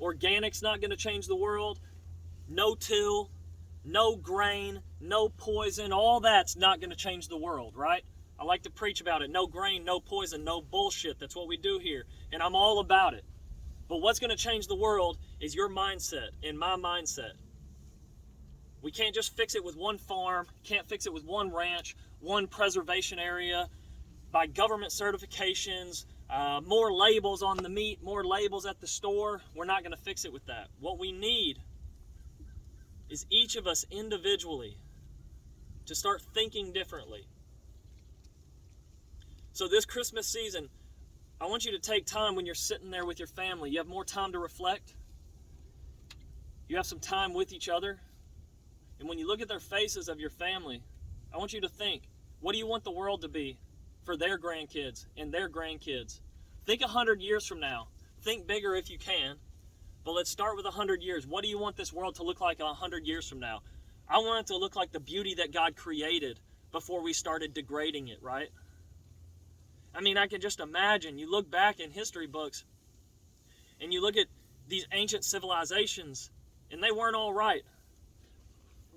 Organic's not going to change the world. No-till, no grain, no poison, all that's not going to change the world, right? I like to preach about it. No grain, no poison, no bullshit. That's what we do here, and I'm all about it. But what's going to change the world is your mindset and my mindset. We can't just fix it with one farm, can't fix it with one ranch, one preservation area, by government certifications, more labels on the meat, more labels at the store. We're not going to fix it with that. What we need is each of us individually to start thinking differently. So this Christmas season, I want you to take time when you're sitting there with your family. You have more time to reflect. You have some time with each other. And when you look at their faces of your family, I want you to think, what do you want the world to be for their grandkids and their grandkids? Think 100 years from now. Think bigger if you can. But let's start with 100 years. What do you want this world to look like 100 years from now? I want it to look like the beauty that God created before we started degrading it, right? I mean, I can just imagine. You look back in history books and you look at these ancient civilizations and they weren't all right.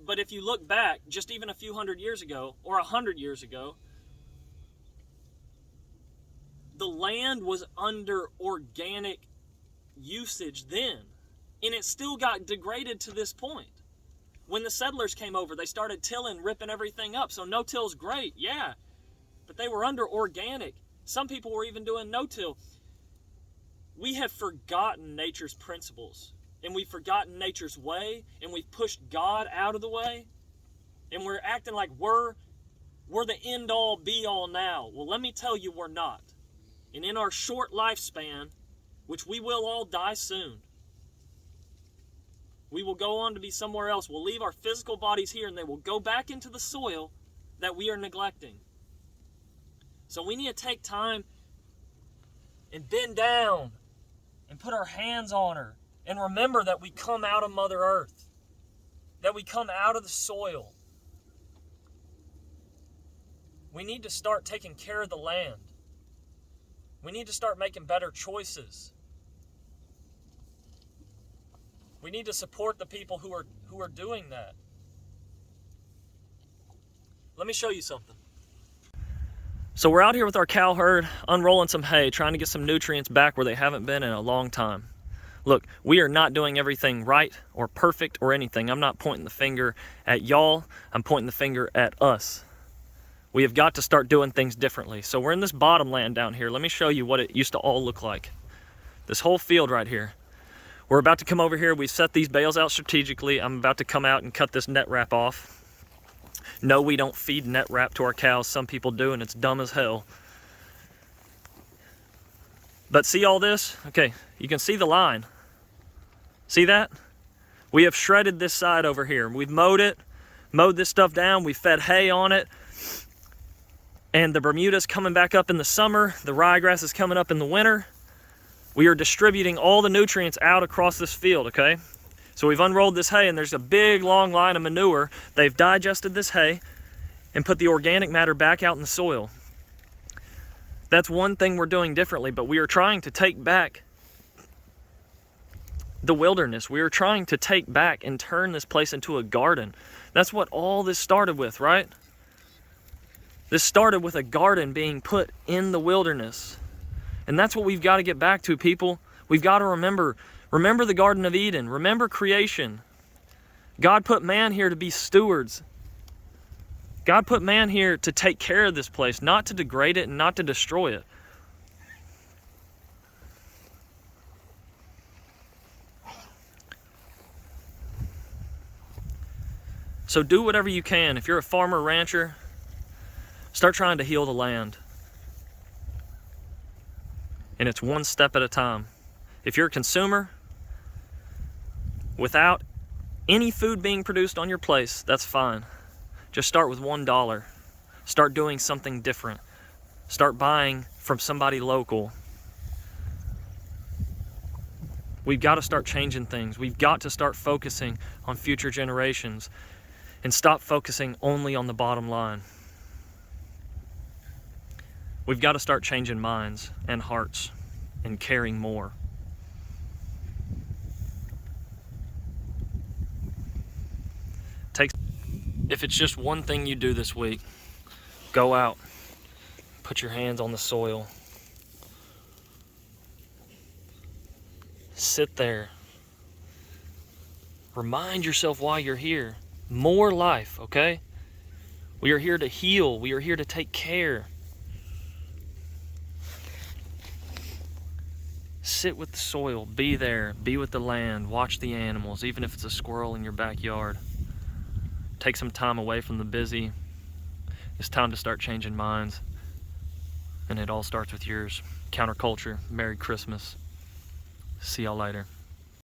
But if you look back just even a few hundred years ago or 100 years ago, the land was under organic usage then, and it still got degraded to this point. When the settlers came over, they started tilling, ripping everything up. So no-till's great, yeah, but they were under organic. Some people were even doing no-till. We have forgotten nature's principles, and we've forgotten nature's way, and we've pushed God out of the way, and we're acting like we're the end-all, be-all now. Well, let me tell you, we're not. And in our short lifespan, which we will all die soon, we will go on to be somewhere else. We'll leave our physical bodies here, and they will go back into the soil that we are neglecting. So we need to take time and bend down and put our hands on her and remember that we come out of Mother Earth, that we come out of the soil. We need to start taking care of the land. We need to start making better choices. We need to support the people who are doing that. Let me show you something. So we're out here with our cow herd, unrolling some hay, trying to get some nutrients back where they haven't been in a long time. Look, we are not doing everything right or perfect or anything. I'm not pointing the finger at y'all. I'm pointing the finger at us. We have got to start doing things differently. So we're in this bottomland down here. Let me show you what it used to all look like. This whole field right here. We're about to come over here. We set these bales out strategically. I'm about to come out and cut this net wrap off. No, we don't feed net wrap to our cows. Some people do, and it's dumb as hell. But see all this? Okay, you can see the line. See that? We have shredded this side over here. We've mowed it, mowed this stuff down. We fed hay on it. And the Bermuda's coming back up in the summer. The ryegrass is coming up in the winter. We are distributing all the nutrients out across this field, okay? So we've unrolled this hay, and there's a big, long line of manure. They've digested this hay and put the organic matter back out in the soil. That's one thing we're doing differently, but we are trying to take back the wilderness. We are trying to take back and turn this place into a garden. That's what all this started with, right? This started with a garden being put in the wilderness. And that's what we've got to get back to, people. We've got to remember the Garden of Eden. Remember creation. God put man here to be stewards. God put man here to take care of this place, not to degrade it and not to destroy it. So do whatever you can. If you're a farmer, rancher, start trying to heal the land. And it's one step at a time. If you're a consumer, without any food being produced on your place, that's fine. Just start with $1. Start doing something different. Start buying from somebody local. We've got to start changing things. We've got to start focusing on future generations and stop focusing only on the bottom line. We've got to start changing minds and hearts and caring more. If it's just one thing you do this week, go out, put your hands on the soil, sit there, remind yourself why you're here. More life, okay? We are here to heal. We are here to take care. Sit with the soil, be there, be with the land, watch the animals, even if it's a squirrel in your backyard. Take some time away from the busy. It's time to start changing minds. And it all starts with yours. Counterculture, Merry Christmas. See y'all later.